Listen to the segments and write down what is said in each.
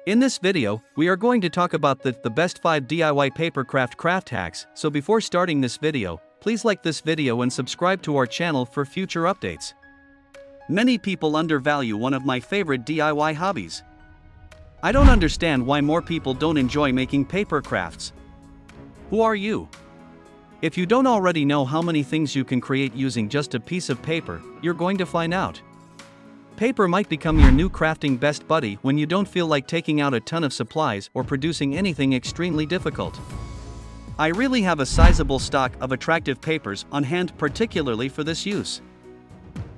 In this video, we are going to talk about the best 5 DIY Papercraft craft hacks, so before starting this video, please like this video and subscribe to our channel for future updates. Many people undervalue one of my favorite DIY hobbies. I don't understand why more people don't enjoy making paper crafts. Who are you? If you don't already know how many things you can create using just a piece of paper, you're going to find out. Paper might become your new crafting best buddy when you don't feel like taking out a ton of supplies or producing anything extremely difficult. I really have a sizable stock of attractive papers on hand particularly for this use.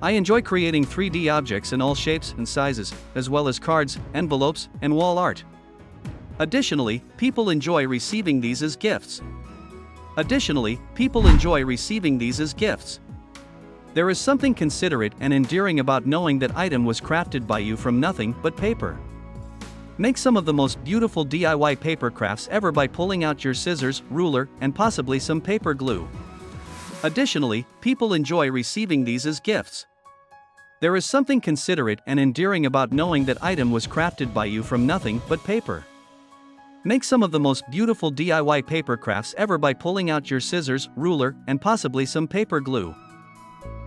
I enjoy creating 3D objects in all shapes and sizes, as well as cards, envelopes, and wall art. Additionally, people enjoy receiving these as gifts. There is something considerate and endearing about knowing that item was crafted by you from nothing but paper. Make some of the most beautiful DIY paper crafts ever by pulling out your scissors, ruler, and possibly some paper glue. Additionally, people enjoy receiving these as gifts. There is something considerate and endearing about knowing that item was crafted by you from nothing but paper. Make some of the most beautiful DIY paper crafts ever by pulling out your scissors, ruler, and possibly some paper glue.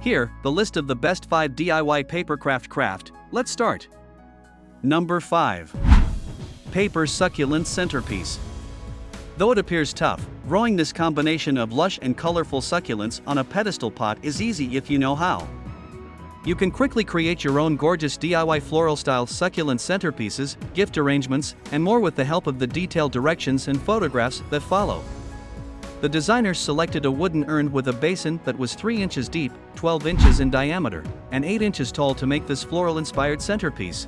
Here, the list of the best 5 DIY papercraft craft. Let's start. Number 5. Paper Succulent Centerpiece. Though it appears tough, growing this combination of lush and colorful succulents on a pedestal pot is easy if you know how. You can quickly create your own gorgeous DIY floral-style succulent centerpieces, gift arrangements, and more with the help of the detailed directions and photographs that follow. The designers selected a wooden urn with a basin that was 3 inches deep, 12 inches in diameter, and 8 inches tall to make this floral-inspired centerpiece.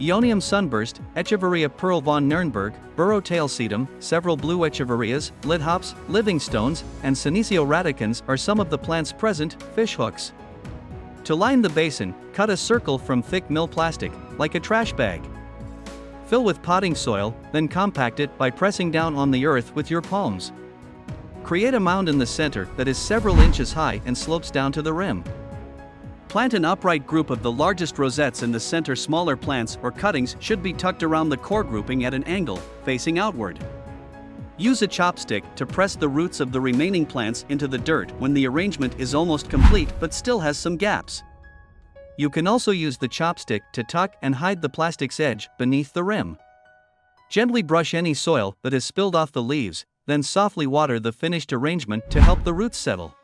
Ionium sunburst, Echeveria pearl von Nurnberg, burrow tail sedum, several blue echeverias, lidhops, living stones, and Senecio radicans are some of the plants present. Fish hooks. To line the basin, cut a circle from thick mill plastic, like a trash bag. Fill with potting soil, then compact it by pressing down on the earth with your palms. Create a mound in the center that is several inches high and slopes down to the rim. Plant an upright group of the largest rosettes in the center. Smaller plants or cuttings should be tucked around the core grouping at an angle, facing outward. Use a chopstick to press the roots of the remaining plants into the dirt when the arrangement is almost complete but still has some gaps. You can also use the chopstick to tuck and hide the plastic's edge beneath the rim. Gently brush any soil that has spilled off the leaves, then softly water the finished arrangement to help the roots settle.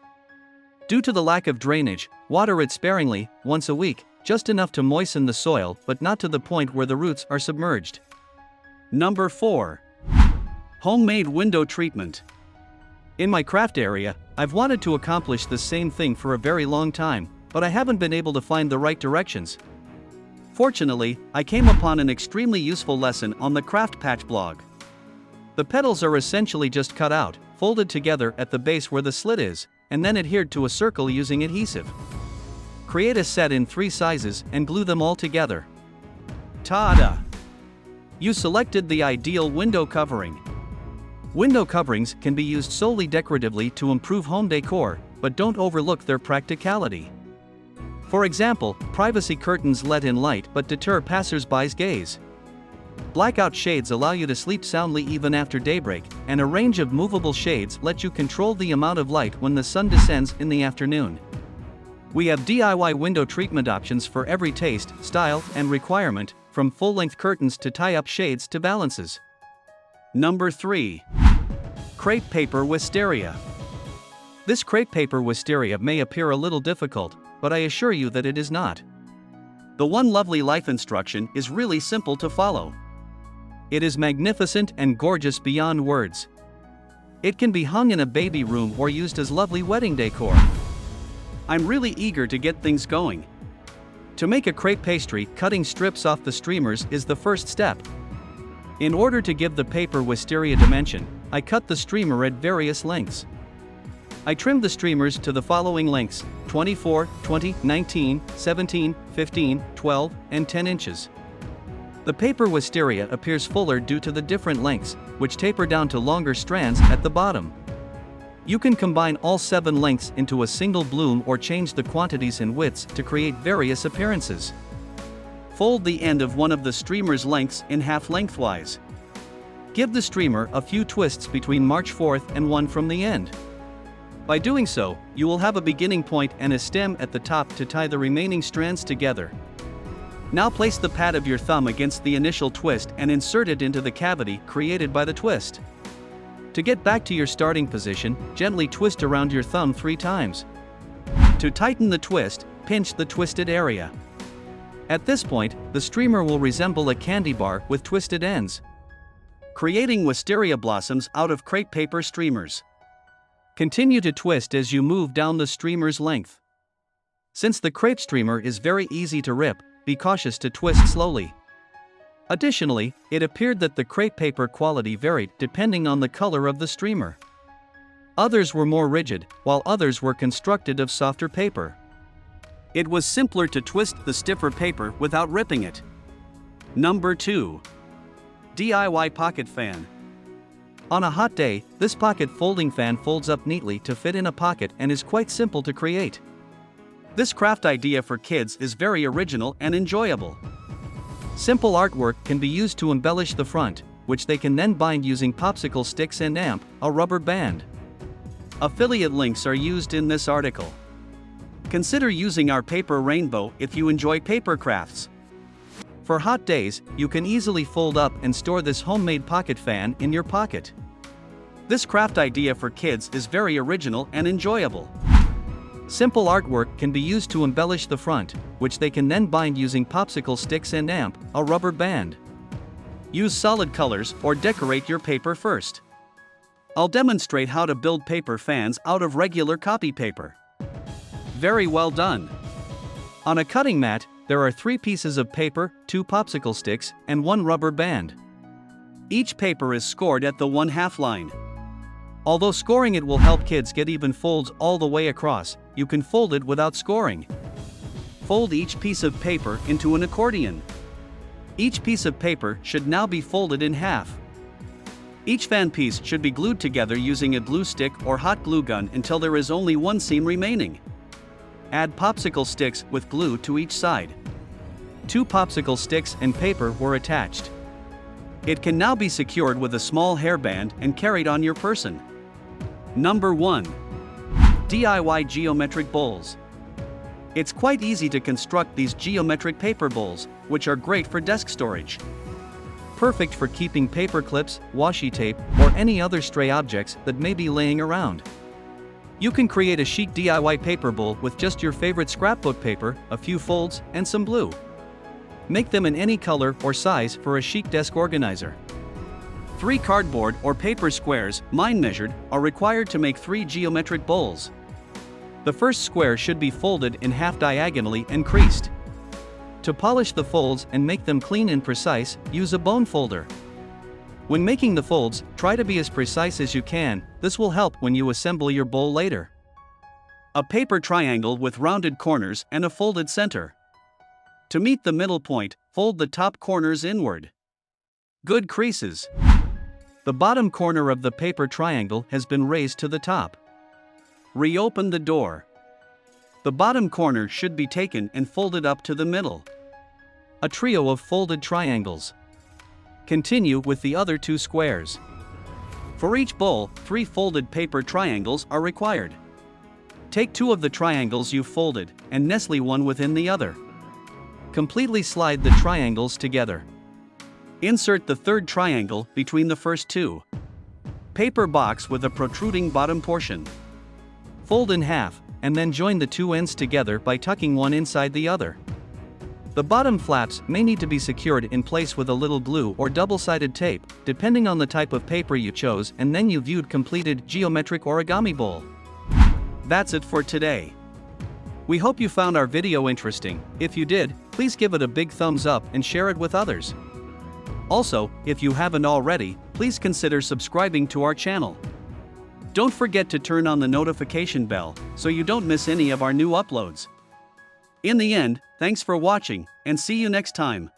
Due to the lack of drainage, water it sparingly, once a week, just enough to moisten the soil but not to the point where the roots are submerged. Number 4. Homemade window treatment. In my craft area, I've wanted to accomplish the same thing for a very long time, but I haven't been able to find the right directions. Fortunately, I came upon an extremely useful lesson on the Craft Patch blog. The petals are essentially just cut out, folded together at the base where the slit is, and then adhered to a circle using adhesive. Create a set in 3 sizes and glue them all together. Ta-da! You selected the ideal window covering. Window coverings can be used solely decoratively to improve home decor, but don't overlook their practicality. For example, privacy curtains let in light but deter passers-by's gaze. Blackout shades allow you to sleep soundly even after daybreak, and a range of movable shades let you control the amount of light when the sun descends in the afternoon. We have DIY window treatment options for every taste, style, and requirement, from full-length curtains to tie-up shades to balances. Number 3. Crepe Paper Wisteria. This crepe paper wisteria may appear a little difficult, but I assure you that it is not. The One Lovely Life instruction is really simple to follow. It is magnificent and gorgeous beyond words. It can be hung in a baby room or used as lovely wedding decor. I'm really eager to get things going. To make a crepe pastry, cutting strips off the streamers is the first step. In order to give the paper wisteria dimension, I cut the streamer at various lengths. I trimmed the streamers to the following lengths: 24, 20, 19, 17, 15, 12, and 10 inches. The paper wisteria appears fuller due to the different lengths, which taper down to longer strands at the bottom. You can combine all 7 lengths into a single bloom or change the quantities and widths to create various appearances. Fold the end of one of the streamer's lengths in half lengthwise. Give the streamer a few twists between March 4th and one from the end. By doing so, you will have a beginning point and a stem at the top to tie the remaining strands together. Now place the pad of your thumb against the initial twist and insert it into the cavity created by the twist. To get back to your starting position, gently twist around your thumb 3 times. To tighten the twist, pinch the twisted area. At this point, the streamer will resemble a candy bar with twisted ends, creating wisteria blossoms out of crepe paper streamers. Continue to twist as you move down the streamer's length. Since the crepe streamer is very easy to rip, be cautious to twist slowly. Additionally, it appeared that the crepe paper quality varied depending on the color of the streamer. Others were more rigid, while others were constructed of softer paper. It was simpler to twist the stiffer paper without ripping it. Number 2. DIY Pocket Fan. On a hot day, this pocket folding fan folds up neatly to fit in a pocket and is quite simple to create. This craft idea for kids is very original and enjoyable. Simple artwork can be used to embellish the front, which they can then bind using popsicle sticks and a rubber band. Affiliate links are used in this article. Consider using our paper rainbow if you enjoy Papercrafts. For hot days, you can easily fold up and store this homemade pocket fan in your pocket. This craft idea for kids is very original and enjoyable. Simple artwork can be used to embellish the front, which they can then bind using popsicle sticks and a rubber band. Use solid colors or decorate your paper first. I'll demonstrate how to build paper fans out of regular copy paper. Very well done. On a cutting mat, there are 3 pieces of paper, 2 popsicle sticks, and 1 rubber band. Each paper is scored at the 1/2 line. Although scoring it will help kids get even folds all the way across, you can fold it without scoring. Fold each piece of paper into an accordion. Each piece of paper should now be folded in half. Each fan piece should be glued together using a glue stick or hot glue gun until there is only 1 seam remaining. Add popsicle sticks with glue to each side. 2 popsicle sticks and paper were attached. It can now be secured with a small hairband and carried on your person. Number 1. DIY Geometric Bowls. It's quite easy to construct these geometric paper bowls, which are great for desk storage. Perfect for keeping paper clips, washi tape, or any other stray objects that may be laying around. You can create a chic DIY paper bowl with just your favorite scrapbook paper, a few folds, and some glue. Make them in any color or size for a chic desk organizer. 3 cardboard or paper squares, mine measured, are required to make 3 geometric bowls. The first square should be folded in half diagonally and creased. To polish the folds and make them clean and precise, use a bone folder. When making the folds, try to be as precise as you can. This will help when you assemble your bowl later. A paper triangle with rounded corners and a folded center. To meet the middle point, fold the top corners inward. Good creases. The bottom corner of the paper triangle has been raised to the top. Reopen the door. The bottom corner should be taken and folded up to the middle. A trio of folded triangles. Continue with the other 2 squares. For each bowl, 3 folded paper triangles are required. Take 2 of the triangles you've folded and nestle one within the other. Completely slide the triangles together. Insert the 3rd triangle between the first 2. Paper box with a protruding bottom portion. Fold in half, and then join the 2 ends together by tucking one inside the other. The bottom flaps may need to be secured in place with a little glue or double-sided tape, depending on the type of paper you chose, and then you viewed completed geometric origami bowl. That's it for today. We hope you found our video interesting. If you did, please give it a big thumbs up and share it with others. Also, if you haven't already, please consider subscribing to our channel. Don't forget to turn on the notification bell so you don't miss any of our new uploads. In the end, thanks for watching, and see you next time.